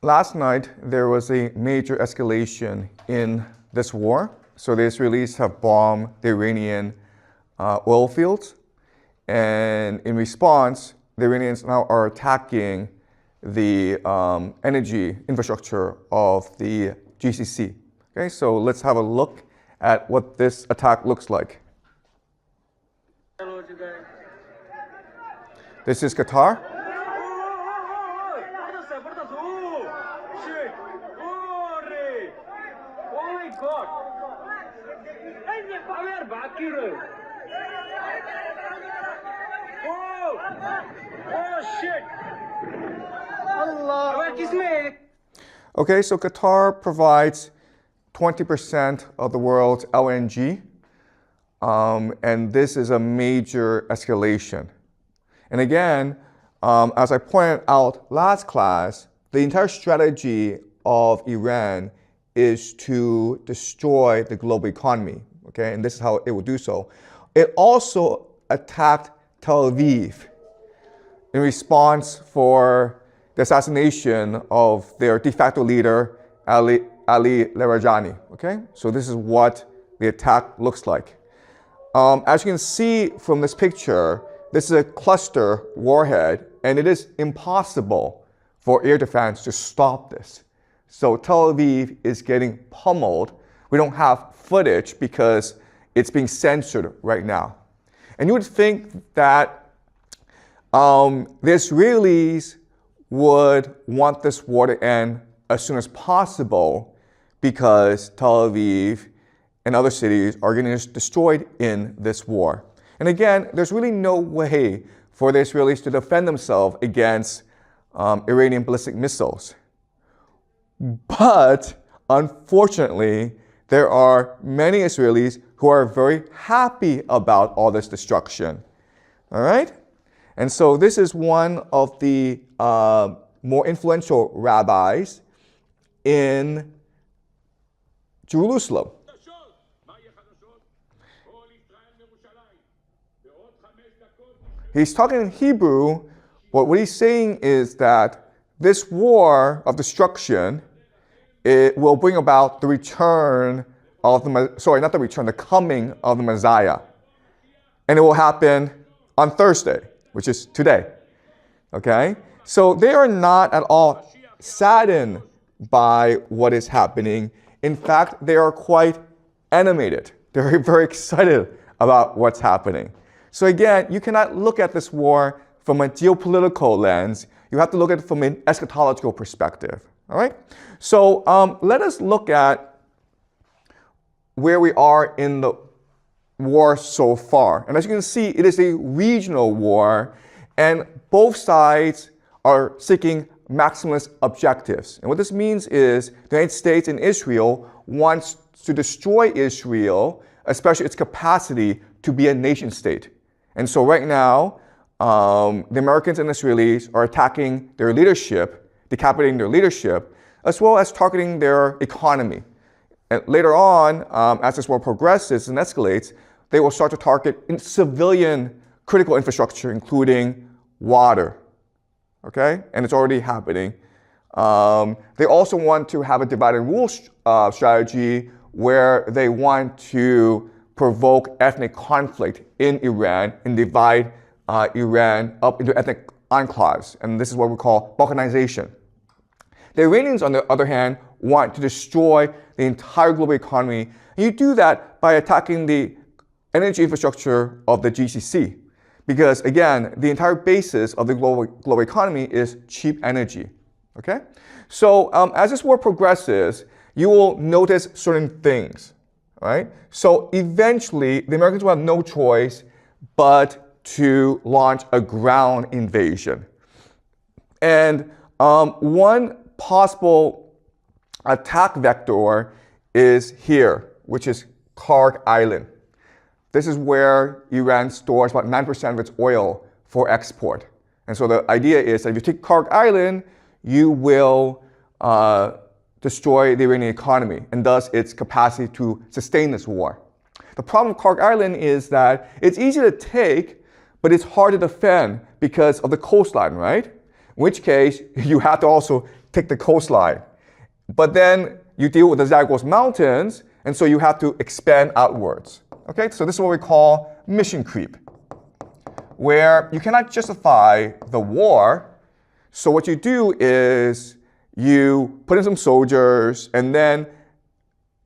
Last night, there was a major escalation in this war. So the Israelis have bombed the Iranian oil fields. And in response, the Iranians now are attacking the energy infrastructure of the GCC. Okay, so let's have a look at what this attack looks like. This is Qatar. Okay, so Qatar provides 20% of the world's LNG, and this is a major escalation. And again, as I pointed out last class, the entire strategy of Iran is to destroy the global economy, okay? And this is how it will do so. It also attacked Tel Aviv in response for the assassination of their de facto leader, Ali Larijani, okay? So this is what the attack looks like. As you can see from this picture, this is a cluster warhead, and it is impossible for air defense to stop this. So Tel Aviv is getting pummeled. We don't have footage because it's being censored right now. And you would think that the Israelis would want this war to end as soon as possible because Tel Aviv and other cities are getting destroyed in this war. And again, there's really no way for the Israelis to defend themselves against Iranian ballistic missiles. But unfortunately, there are many Israelis who are very happy about all this destruction. All right? And so this is one of the more influential rabbis in Jerusalem. He's talking in Hebrew, but what he's saying is that this war of destruction, it will bring about the return of the coming of the Messiah. And it will happen on Thursday, which is today. Okay? So they are not at all saddened by what is happening. In fact, they are quite animated. They're very excited about what's happening. So again, you cannot look at this war from a geopolitical lens. You have to look at it from an eschatological perspective. All right? So let us look at where we are in the war so far. And as you can see, it is a regional war, and both sides are seeking maximalist objectives. And what this means is the United States and Israel wants to destroy Israel, especially its capacity to be a nation state. And so right now, the Americans and Israelis are attacking their leadership, decapitating their leadership, as well as targeting their economy. And later on, as this war progresses and escalates, they will start to target civilian critical infrastructure, including water. Okay? And it's already happening. They also want to have a divide and rule strategy where they want to provoke ethnic conflict in Iran and divide Iran up into ethnic enclaves. And this is what we call balkanization. The Iranians, on the other hand, want to destroy the entire global economy. And you do that by attacking the energy infrastructure of the GCC. Because again, the entire basis of the global economy is cheap energy. Okay? So as this war progresses, you will notice certain things. Right? So eventually, the Americans will have no choice but to launch a ground invasion. And one possible attack vector is here, which is Karg Island. This is where Iran stores about 9% of its oil for export. And so the idea is that if you take Karg Island, you will destroy the Iranian economy and thus its capacity to sustain this war. The problem with Karg Island is that it's easy to take, but it's hard to defend because of the coastline, right? In which case, you have to also take the coastline. But then you deal with the Zagros Mountains, and so you have to expand outwards. Okay, so this is what we call mission creep, where you cannot justify the war. So what you do is you put in some soldiers, and then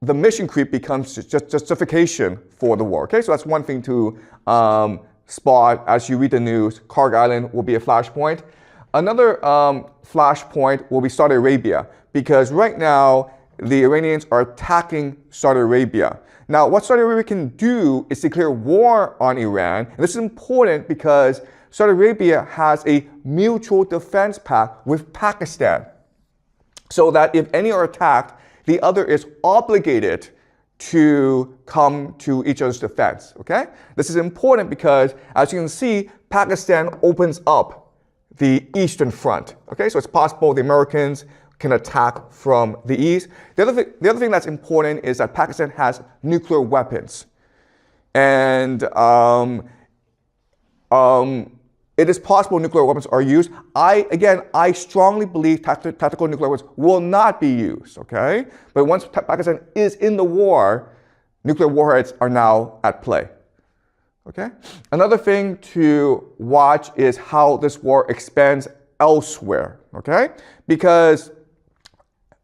the mission creep becomes just justification for the war. Okay, so that's one thing to spot as you read the news. Karg Island will be a flashpoint. Another flashpoint will be Saudi Arabia, because right now the Iranians are attacking Saudi Arabia. Now, what Saudi Arabia can do is declare war on Iran. And this is important because Saudi Arabia has a mutual defense pact with Pakistan, so that if any are attacked, the other is obligated to come to each other's defense. Okay? This is important because, as you can see, Pakistan opens up the eastern front. Okay? So it's possible the Americans can attack from the east. The other thing that's important is that Pakistan has nuclear weapons. And it is possible nuclear weapons are used. I strongly believe tactical nuclear weapons will not be used, okay? But once Pakistan is in the war, nuclear warheads are now at play, okay? Another thing to watch is how this war expands elsewhere, okay? Because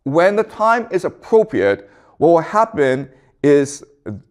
when the time is appropriate, what will happen is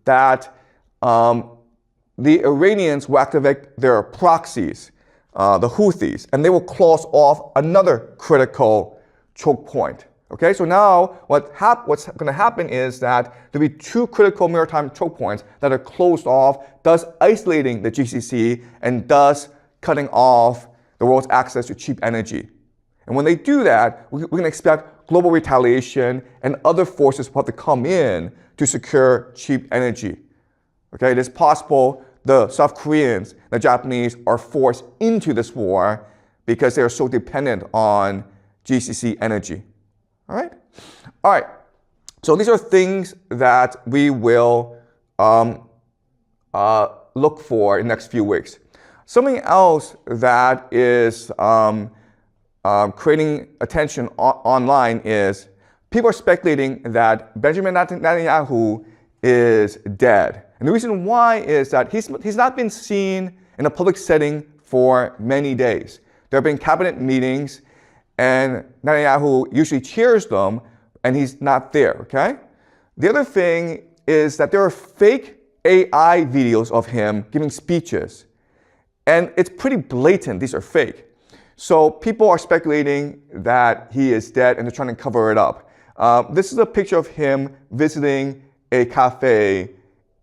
that the Iranians will activate their proxies, the Houthis, and they will close off another critical choke point. Okay, so now what's going to happen is that there'll be two critical maritime choke points that are closed off, thus isolating the GCC and thus cutting off the world's access to cheap energy. And when they do that, we can expect global retaliation and other forces will have to come in to secure cheap energy. Okay, it is possible the South Koreans, the Japanese are forced into this war because they are so dependent on GCC energy. All right. So these are things that we will look for in the next few weeks. Something else that is creating attention online is people are speculating that Benjamin Netanyahu is dead. And the reason why is that he's not been seen in a public setting for many days. There have been cabinet meetings, and Netanyahu usually chairs them, and he's not there, okay? The other thing is that there are fake AI videos of him giving speeches, and it's pretty blatant these are fake. So people are speculating that he is dead, and they're trying to cover it up. This is a picture of him visiting a cafe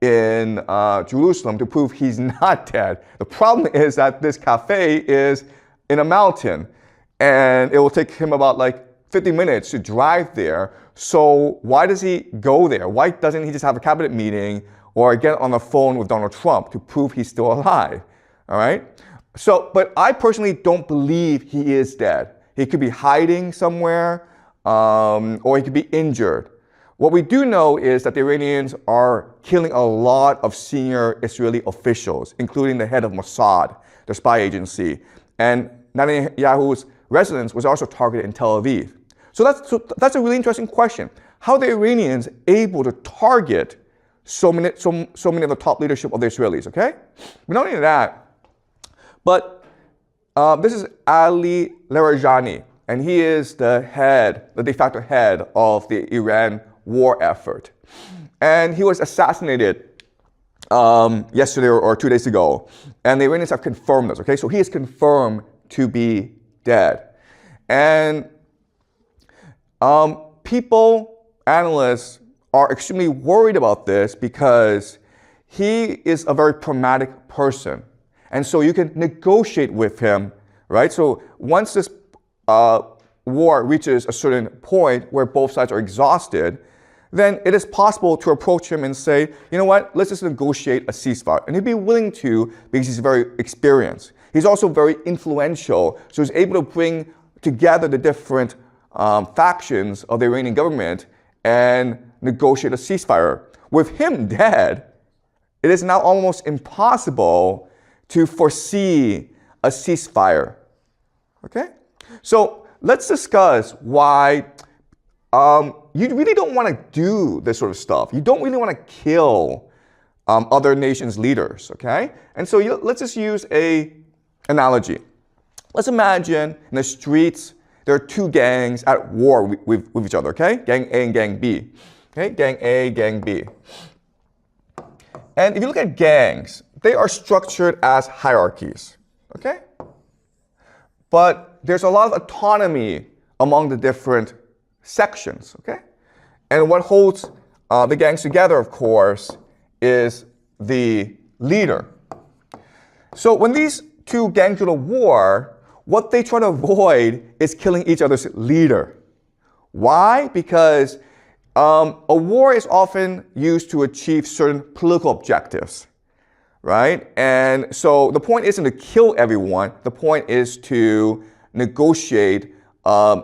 in Jerusalem to prove he's not dead. The problem is that this cafe is in a mountain, and it will take him about like 50 minutes to drive there. So why does he go there? Why doesn't he just have a cabinet meeting or get on the phone with Donald Trump to prove he's still alive? All right? So, but I personally don't believe he is dead. He could be hiding somewhere, or he could be injured. What we do know is that the Iranians are killing a lot of senior Israeli officials, including the head of Mossad, the spy agency. And Netanyahu's residence was also targeted in Tel Aviv. So that's a really interesting question. How are the Iranians able to target so many of the top leadership of the Israelis, okay? But not only that, but this is Ali Larijani, and he is the de facto head of the Iran war effort. And he was assassinated yesterday or 2 days ago. And the Iranians have confirmed this, okay? So he is confirmed to be dead. And analysts are extremely worried about this because he is a very pragmatic person. And so you can negotiate with him, right? So once this war reaches a certain point where both sides are exhausted, then it is possible to approach him and say, you know what, let's just negotiate a ceasefire. And he'd be willing to because he's very experienced. He's also very influential, so he's able to bring together the different factions of the Iranian government and negotiate a ceasefire. With him dead, it is now almost impossible to foresee a ceasefire. Okay? So let's discuss why you really don't want to do this sort of stuff. You don't really want to kill other nations' leaders, okay? And so let's just use an analogy. Let's imagine in the streets, there are two gangs at war with each other, okay? Gang A and Gang B. Okay, Gang A, Gang B. And if you look at gangs, they are structured as hierarchies, okay? But there's a lot of autonomy among the different sections, okay? And what holds the gangs together, of course, is the leader. So when these two gangs go to war, what they try to avoid is killing each other's leader. Why? Because a war is often used to achieve certain political objectives, right? And so the point isn't to kill everyone. The point is to negotiate a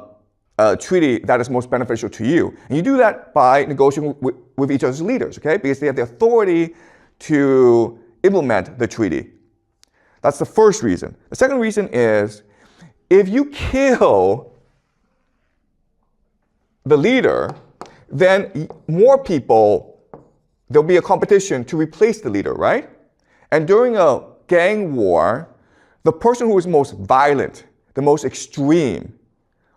treaty that is most beneficial to you. And you do that by negotiating with each other's leaders, okay? Because they have the authority to implement the treaty. That's the first reason. The second reason is if you kill the leader, then more people, there'll be a competition to replace the leader, right? And during a gang war, the person who is most violent, the most extreme,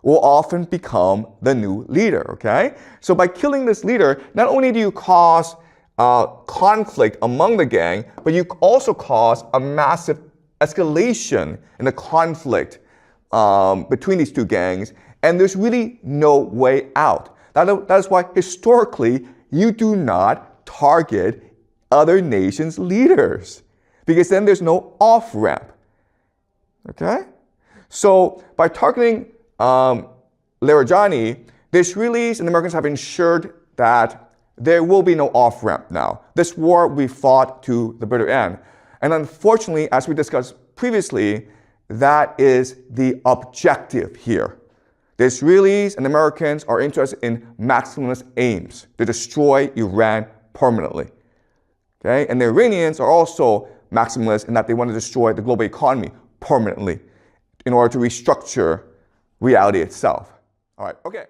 will often become the new leader, okay? So by killing this leader, not only do you cause conflict among the gang, but you also cause a massive escalation in the conflict between these two gangs, and there's really no way out. That is why historically you do not target other nations' leaders, because then there's no off-ramp. Okay? So by targeting Larijani, the Israelis and the Americans have ensured that there will be no off-ramp now. This war will be fought to the bitter end. And unfortunately, as we discussed previously, that is the objective here. The Israelis and Americans are interested in maximalist aims to destroy Iran permanently. Okay? And the Iranians are also maximalists in that they want to destroy the global economy permanently in order to restructure reality itself. All right, okay.